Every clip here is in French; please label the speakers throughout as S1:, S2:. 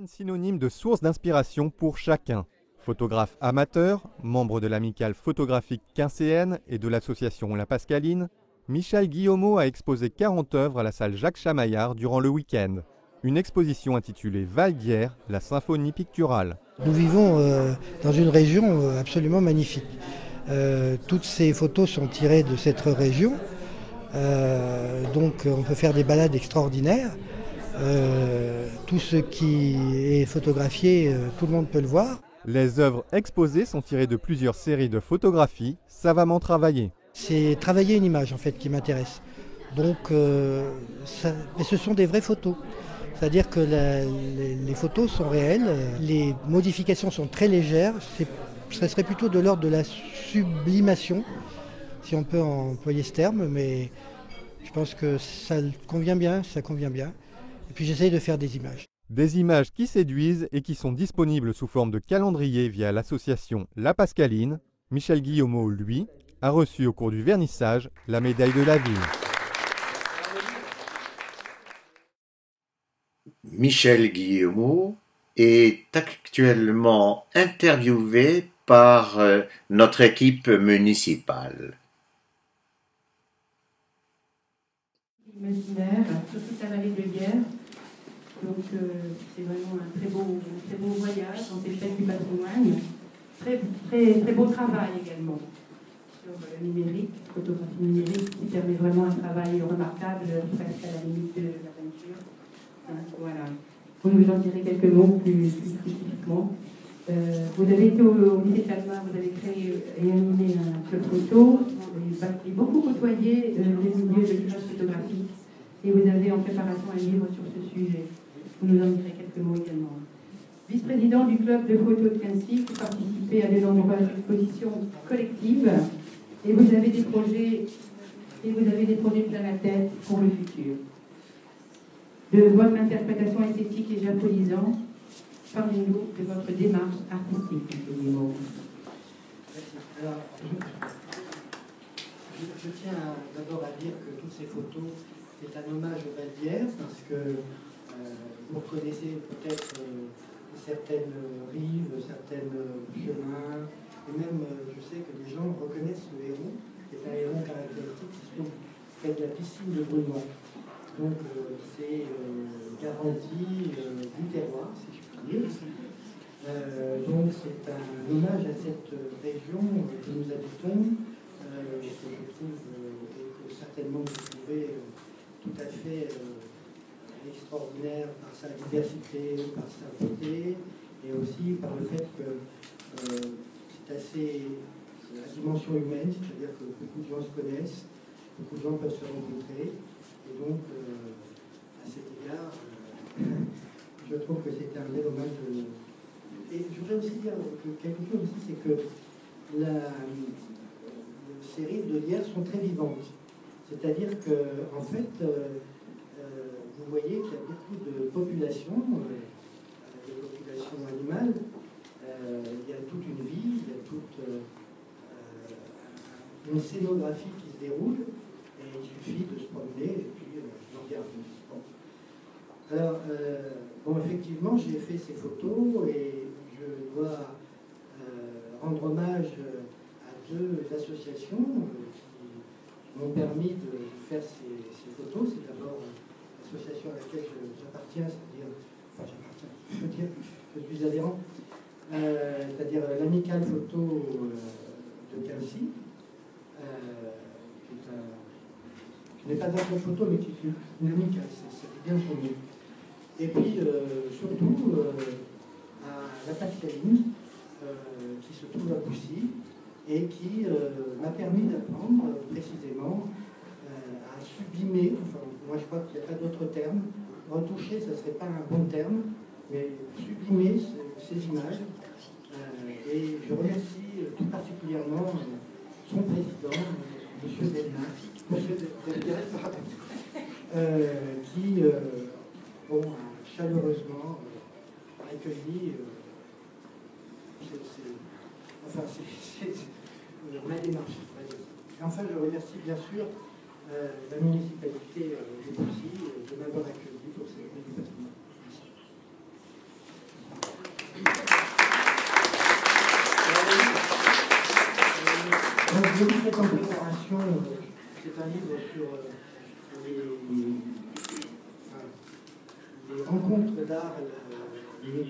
S1: patrimoine synonyme de source d'inspiration pour chacun. Photographe amateur, membre de l'amicale photographique Quincéenne et de l'association La Pascaline, Michel Guillemot a exposé 40 œuvres à la salle Jacques Chamaillard durant le week-end. Une exposition intitulée Val d'Hier, la symphonie picturale.
S2: Nous vivons dans une région absolument magnifique. Toutes ces photos sont tirées de cette région, donc on peut faire des balades extraordinaires. Tout ce qui est photographié, tout le monde peut le voir.
S1: Les œuvres exposées sont tirées de plusieurs séries de photographies savamment travaillées.
S2: C'est travailler une image en fait qui m'intéresse. Donc, mais ce sont des vraies photos. C'est-à-dire que les photos sont réelles, les modifications sont très légères. Ça serait plutôt de l'ordre de la sublimation, si on peut employer ce terme, mais je pense que ça convient bien, ça convient bien. Et puis j'essaye de faire des images.
S1: Des images qui séduisent et qui sont disponibles sous forme de calendrier via l'association La Pascaline. Michel Guillemot, lui, a reçu au cours du vernissage la médaille de la ville.
S3: Michel Guillemot est actuellement interviewé par notre équipe municipale.
S4: Imaginaire sur toute la vallée de l'Hier. Donc c'est vraiment un très beau voyage dans ces fêtes du patrimoine. Très beau travail également sur le numérique, photographie numérique, qui permet vraiment un travail remarquable, presque à la limite de la peinture. Voilà. Vous nous en direz quelques mots plus spécifiquement. Vous avez été au lycée Calmar, vous avez créé et animé un club photo, et beaucoup côtoyé les milieux de l'image photographique, et vous avez en préparation un livre sur ce sujet. Vous nous en direz quelques mots également. Vice-président du club de photo de Quincy, vous participez à de nombreuses expositions collectives, et vous avez des projets plein la tête pour le futur. De votre interprétation esthétique et japonisante, parlez-nous de votre démarche artistique.
S2: Alors, je tiens d'abord à dire que toutes ces photos, c'est un hommage au Val d'Hier, parce que vous connaissez peut-être certaines rives, certains chemins, et même je sais que les gens reconnaissent le héron, qui est un héron caractéristique qui se trouve près de la piscine de Brunois. Donc c'est garantie du terroir, si je puis dire. Donc c'est un hommage à cette région que nous habitons, que je trouve et que certainement vous trouvez tout à fait extraordinaire par sa diversité, par sa beauté, et aussi par le fait que c'est la dimension humaine, c'est-à-dire que beaucoup de gens se connaissent, beaucoup de gens peuvent se rencontrer. Et donc, à cet égard, je trouve que c'est un bel hommage. Et je voudrais aussi dire quelque chose aussi, c'est que ces rives de l'Hier sont très vivantes. C'est-à-dire que, en fait, vous voyez qu'il y a beaucoup de populations, des populations animales. Il y a toute une vie, il y a toute une scénographie qui se déroule. Et il suffit de se promener et puis d'en regarder. Bon. Alors, effectivement, j'ai fait ces photos et je dois rendre hommage à deux associations qui m'ont permis de faire ces photos. C'est d'abord l'association à laquelle j'appartiens, je veux dire, je suis adhérent, c'est-à-dire l'amicale photo de Quincy, qui n'est pas un club photo, mais qui est une amicale, c'est bien son nom. Et puis, surtout, à La Pascaline, qui se trouve à Boussy, et qui m'a permis d'apprendre précisément à sublimer, enfin, moi je crois qu'il n'y a pas d'autre terme, retoucher, ça ne serait pas un bon terme, mais sublimer ces images. Et je remercie tout particulièrement son président, M. Delna, qui a chaleureusement accueilli ma démarche. Et enfin, je remercie bien sûr la municipalité de Boussy de m'avoir accueilli pour cette patrimoine. Donc, je vous fais en préparation, c'est un livre sur les rencontres d'art auxquelles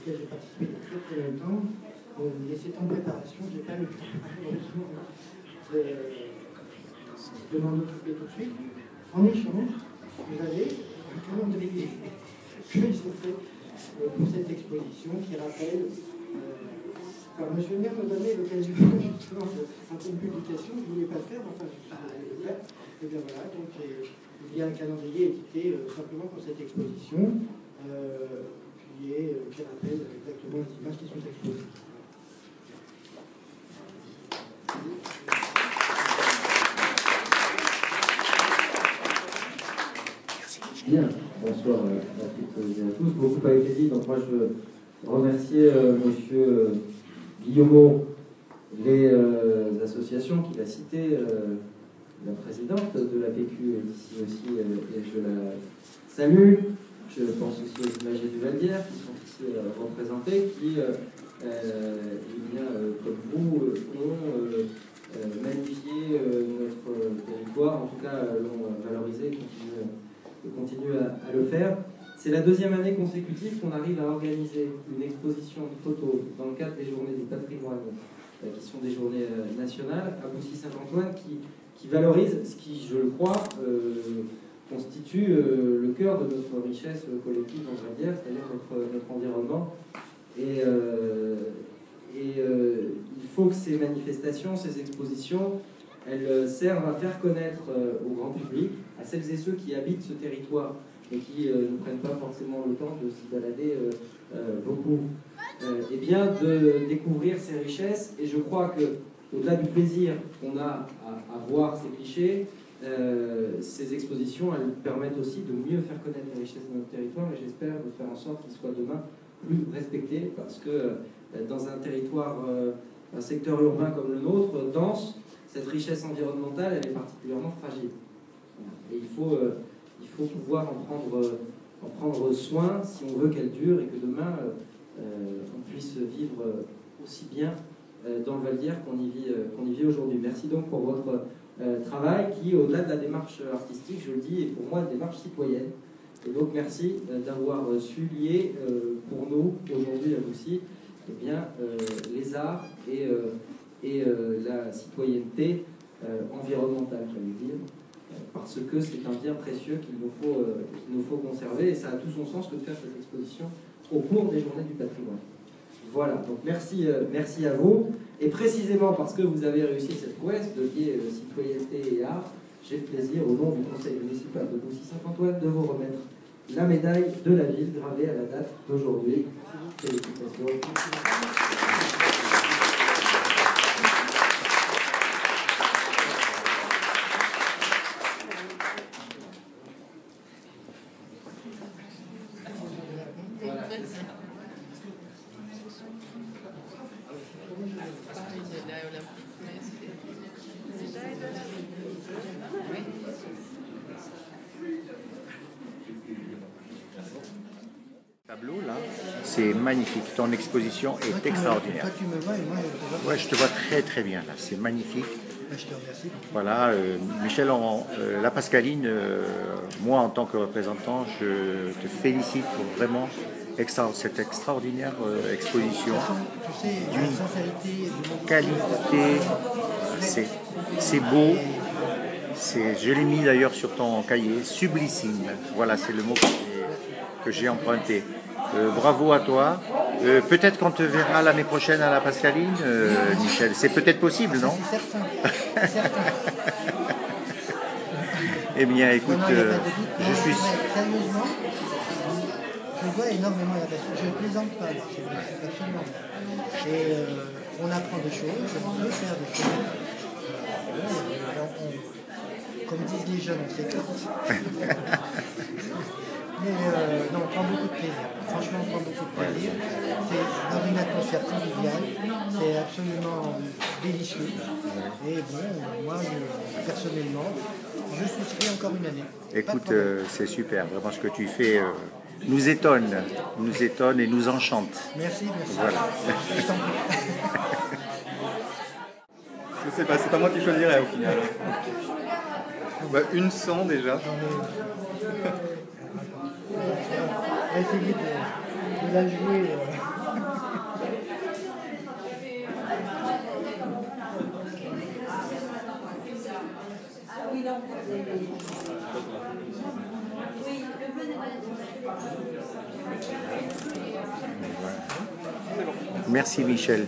S2: j'ai participé depuis très très longtemps. Et c'est en préparation, je n'ai pas le temps de m'en occuper tout de suite. En échange, vous avez un calendrier que j'ai fait pour cette exposition qui rappelle. Alors, M. le maire me donnait l'occasion justement un peu de publication, je ne voulais pas le faire, enfin, je vais le faire. Et bien voilà, donc il y a un calendrier édité simplement pour cette exposition, qui rappelle exactement les images qui sont exposées.
S5: Bien, bonsoir à toutes et à tous. Beaucoup a été dit, donc moi je veux remercier Monsieur Guillemot, les associations qu'il a citées, la présidente de la PQ est ici aussi et je la salue. Je pense aussi aux imagers du Valdière qui sont ici représentés, qui, comme vous, ont magnifié notre territoire, en tout cas l'ont valorisé et continuent à le faire. C'est la deuxième année consécutive qu'on arrive à organiser une exposition de photos dans le cadre des journées du patrimoine, qui sont des journées nationales, à Boussy-Saint-Antoine, qui valorise ce qui, je le crois, constitue le cœur de notre richesse collective en Valdière, c'est-à-dire notre environnement. Et il faut que ces manifestations, ces expositions, elles servent à faire connaître au grand public, à celles et ceux qui habitent ce territoire et qui ne prennent pas forcément le temps de s'y balader beaucoup, et bien de découvrir ces richesses. Et je crois que au-delà du plaisir qu'on a à voir ces clichés, ces expositions, elles permettent aussi de mieux faire connaître les richesses de notre territoire, et j'espère de faire en sorte qu'ils soient demain plus respectés, parce que dans un territoire, un secteur urbain comme le nôtre, dense, cette richesse environnementale, elle est particulièrement fragile. Et il faut pouvoir en prendre soin si on veut qu'elle dure et que demain, on puisse vivre aussi bien dans le Valdière qu'on y vit aujourd'hui. Merci donc pour votre travail qui, au-delà de la démarche artistique, je le dis, est pour moi une démarche citoyenne. Et donc merci d'avoir su lier pour nous, aujourd'hui à Boussy, eh bien, les arts et la citoyenneté environnementale, j'allais dire, parce que c'est un bien précieux qu'il nous faut conserver, et ça a tout son sens que de faire cette exposition au cours des journées du patrimoine. Voilà, donc merci à vous, et précisément parce que vous avez réussi cette prouesse de lier citoyenneté et art, j'ai le plaisir, au nom du conseil municipal de Boussy-Saint-Antoine, de vous remettre la médaille de la ville gravée à la date d'aujourd'hui. Félicitations.
S3: Tableau là, c'est magnifique. Ton exposition est extraordinaire.
S2: Toi, tu me vois et moi, je te vois.
S3: Ouais, je te vois très très bien là. C'est magnifique.
S2: Je te remercie.
S3: Voilà, Michel, la Pascaline, moi en tant que représentant, je te félicite pour vraiment cette extraordinaire exposition.
S2: Tu sais, la sincérité,
S3: Qualité, c'est beau. Je l'ai mis d'ailleurs sur ton cahier, sublissime. Voilà, c'est le mot que j'ai emprunté. Bravo à toi. Peut-être qu'on te verra l'année prochaine à la Pascaline, Michel. C'est peut-être possible, non?
S2: C'est certain. Certain.
S3: Eh bien, écoute,
S2: je suis... Sérieusement, je vois énormément la Pascaline. Je ne plaisante pas, c'est vrai, absolument. Et on apprend des choses, on peut faire des choses. Comme disent les jeunes, on s'éclate. Mais non, on prend beaucoup de plaisir. Franchement, on prend beaucoup de plaisir. C'est dans une atmosphère conviviale. C'est absolument délicieux. Et bon, moi, personnellement, je souscris encore une année.
S3: Écoute, c'est super. Vraiment, ce que tu fais nous étonne et nous enchante.
S2: Merci.
S3: Voilà.
S1: Je sais pas, c'est pas moi qui choisirais au final. Bah, une sans déjà.
S2: On va essayer de la jouer.
S3: Merci Michel.